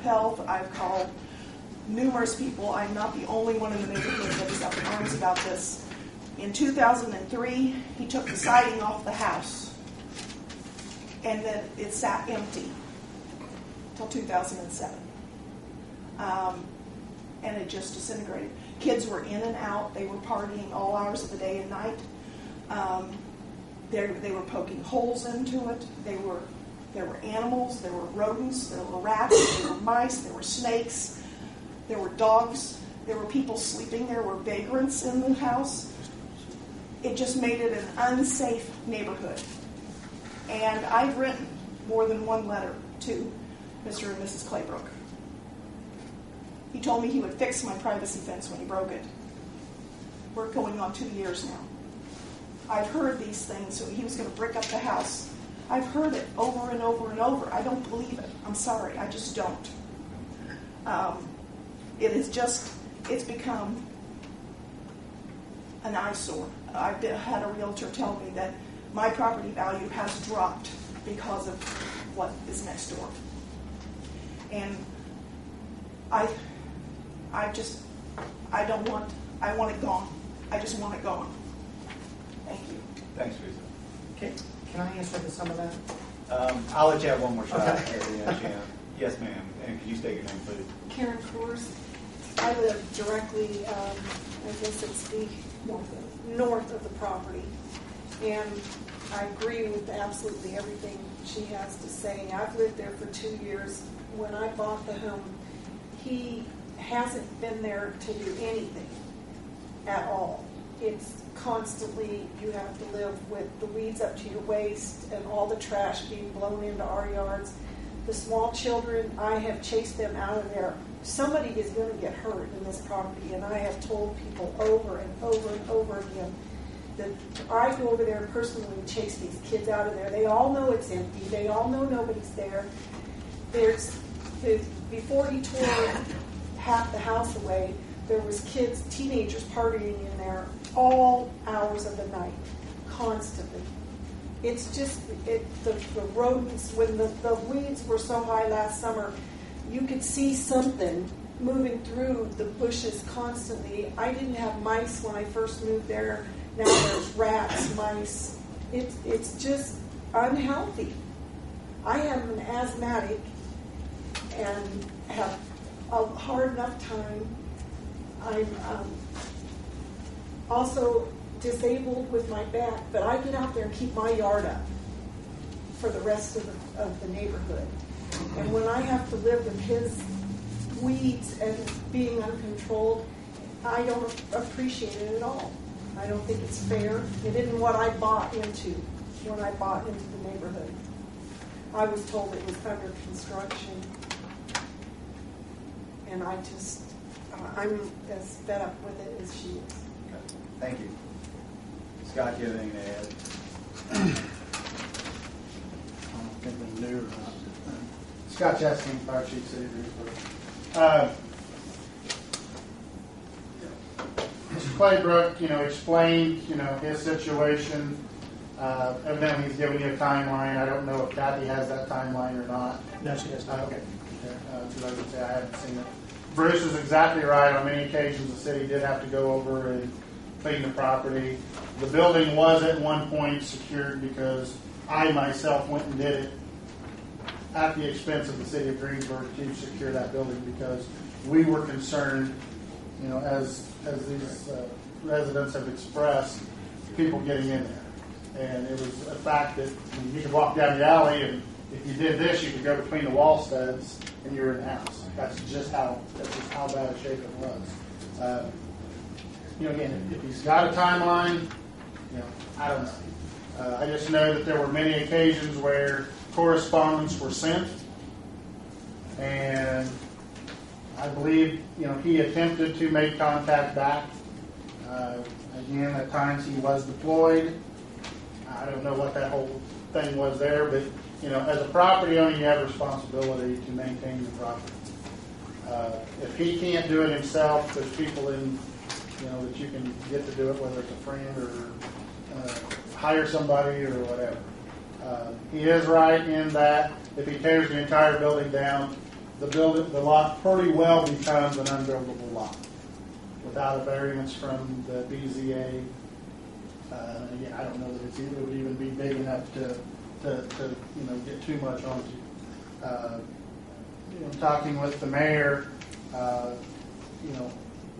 Health. I've called numerous people. I'm not the only one in the neighborhood that is up in arms about this. In 2003, he took the siding off the house, and then it sat empty till 2007. And it just disintegrated. Kids were in and out. They were partying all hours of the day and night. They were poking holes into it. There were animals. There were rodents. There were rats. There were mice. There were snakes. There were dogs. There were people sleeping. There were vagrants in the house. It just made it an unsafe neighborhood. And I've written more than one letter to Mr. and Mrs. Claybrook. He told me he would fix my privacy fence when he broke it. We're going on 2 years now. I've heard these things, so he was going to brick up the house. I've heard it over and over and over. I don't believe it. I'm sorry. I just don't. It's become an eyesore. I've had a realtor tell me that my property value has dropped because of what is next door. And I want it gone. I just want it gone. Thank you. Thanks, Teresa. Okay. Can I answer to some of that? I'll let you have one more shot. Okay. Yes, ma'am. And can you state your name, please? Karen Coors. I live directly, I guess it's the north of the property. And I agree with absolutely everything she has to say. I've lived there for 2 years. When I bought the home, he hasn't been there to do anything at all. It's constantly, you have to live with the weeds up to your waist and all the trash being blown into our yards. The small children, I have chased them out of there. Somebody is going to get hurt in this property, and I have told people over and over and over again that I go over there and personally chase these kids out of there. They all know it's empty. They all know nobody's there. Before he tore half the house away, there was kids, teenagers partying in there all hours of the night, constantly. It's just, the rodents, when the weeds were so high last summer, you could see something moving through the bushes constantly. I didn't have mice when I first moved there. Now there's rats, mice. It's just unhealthy. I am an asthmatic and have a hard enough time. I'm also disabled with my back, but I get out there and keep my yard up for the rest of the neighborhood. And when I have to live with his weeds and being uncontrolled, I don't appreciate it at all. I don't think it's fair. It isn't what I bought into when I bought into the neighborhood. I was told it was under construction. And I'm as fed up with it as she is. Okay. Thank you. Scott, do you have anything to add? I don't think we knew or not. Scott Chastain, Fire Chief, City of Greensburg. Mr. Claybrook, explained, his situation. Evidently, he's giving you a timeline. I don't know if Kathy has that timeline or not. No, she does not. Okay. Because I would say I haven't seen it. Bruce is exactly right. On many occasions, the city did have to go over and clean the property. The building was at one point secured because I myself went and did it at the expense of the city of Greensburg to secure that building because we were concerned, as these residents have expressed, people getting in there. And it was a fact that you could walk down the alley, and if you did this, you could go between the wall studs, and you were in the house. That's just how bad a shape it was. Again, if he's got a timeline, I don't know. I just know that there were many occasions where correspondence were sent, and I believe he attempted to make contact back. Again, at times he was deployed. I don't know what that whole thing was there, but as a property owner, you have a responsibility to maintain the property. If he can't do it himself, there's people in that you can get to do it, whether it's a friend or hire somebody or whatever. He is right in that if he tears the entire building down, the lot pretty well becomes an unbuildable lot without a variance from the BZA. Again, I don't know that it would even be big enough to get too much onto. Talking with the mayor,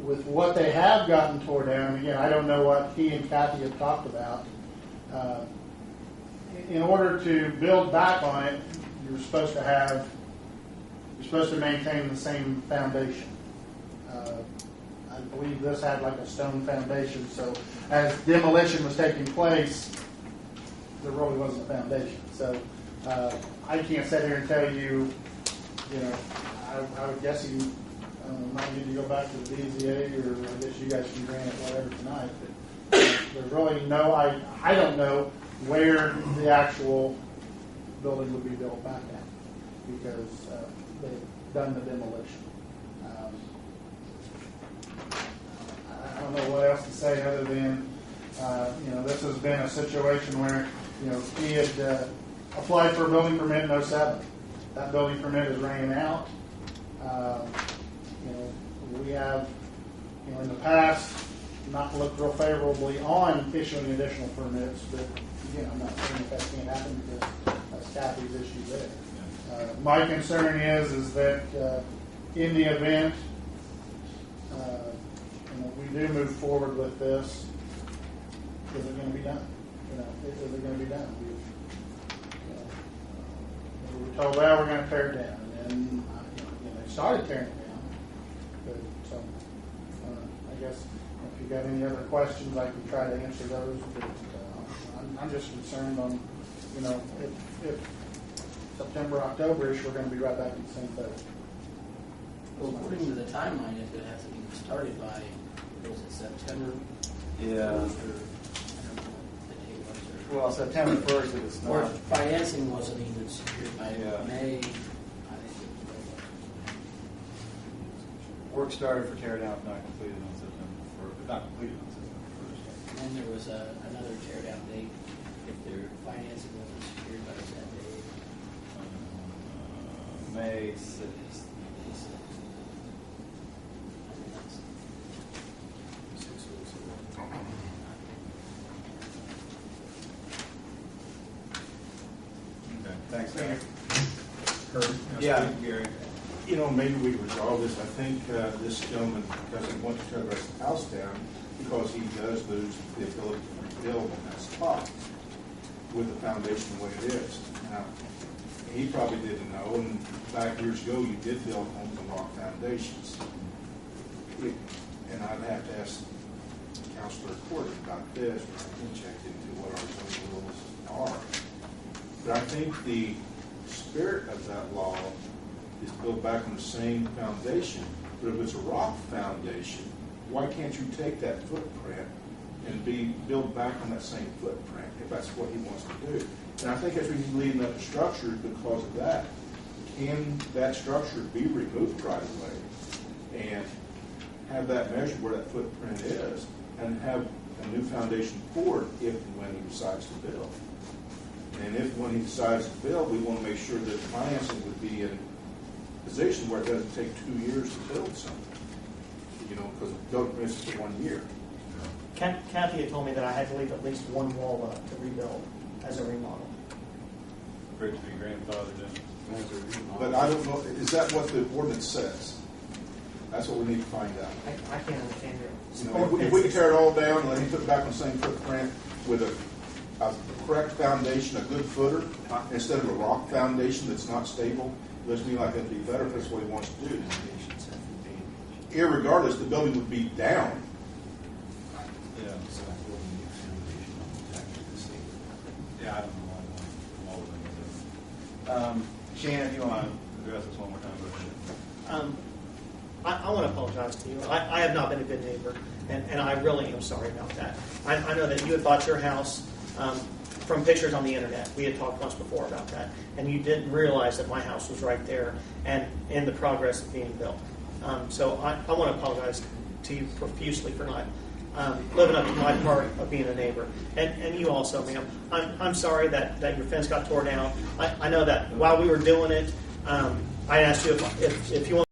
with what they have gotten tore down. Again, I don't know what he and Kathy have talked about. In order to build back on it, you're supposed to maintain the same foundation. I believe this had like a stone foundation, so as demolition was taking place, there really wasn't a foundation. So I can't sit here and tell you, I would guess you might need to go back to the BZA, or I guess you guys can grant it whatever tonight. But there's really I don't know where the actual building would be built back at, because they've done the demolition. I don't know what else to say other than, this has been a situation where, he had applied for a building permit in 2007. That building permit is ran out. We have, in the past, not looked real favorably on issuing additional permits, but again, I'm not saying that can't happen, because that's Kathy's issue there. My concern is that in the event we do move forward with this, is it going to be done? Is it going to be done? We were told, well, we're going to tear it down, and then they started tearing it down. But, so I guess if you got any other questions, I can try to answer those. But I'm just concerned on, if September, October-ish, we're going to be right back in the same boat. Well, according to the timeline, it's going to have to be started by, was it September? Yeah. 1st, or I don't know what the date was. Well, September 1st, if it's Or not. financing wasn't even secured by Yeah. May. Work started for tear down, not completed on September 1st, not completed on September 1st. And then there was another tear down date if their financing wasn't secured by that date. May 6th. I mean, that's 6 weeks ago. Okay, thanks, Gary. Kurt? Yeah, Gary. Maybe we resolve this. I think this gentleman doesn't want to tear the rest of the house down because he does lose the ability to rebuild on that spot with the foundation the way it is. Now, he probably didn't know, and back years ago, you did build homes on rock foundations. And I'd have to ask Councilor Court about this, but I can check into what our zoning rules are. But I think the spirit of that law is built back on the same foundation. But if it's a rock foundation, why can't you take that footprint and build back on that same footprint if that's what he wants to do? And I think as we leading up to structures because of that, can that structure be removed right away and have that measured where that footprint is and have a new foundation poured if and when he decides to build? And if when he decides to build, we want to make sure that financing would be in a position where it doesn't take 2 years to build something, because the building permit is for 1 year. Kathy had told me that I had to leave at least one wall up to rebuild as a remodel. Great to be grandfathered in. But I don't know, is that what the ordinance says? That's what we need to find out. I can't understand it. If we can tear it all down and let him put it back on the same footprint with a correct foundation, a good footer, instead of a rock foundation that's not stable, looks to me like that'd be better if that's what he wants to do. Irregardless, the building would be down. Yeah. Yeah, I don't know why all of them. Shannon, if you want to address this one more time, go ahead. I want to apologize to you. I have not been a good neighbor, and I really am sorry about that. I know that you had bought your house from pictures on the internet. We had talked once before about that, and you didn't realize that my house was right there and in the progress of being built. So I want to apologize to you profusely for not living up to my part of being a neighbor. And you also, ma'am. I'm sorry that your fence got tore down. I know that while we were doing it, I asked you if you want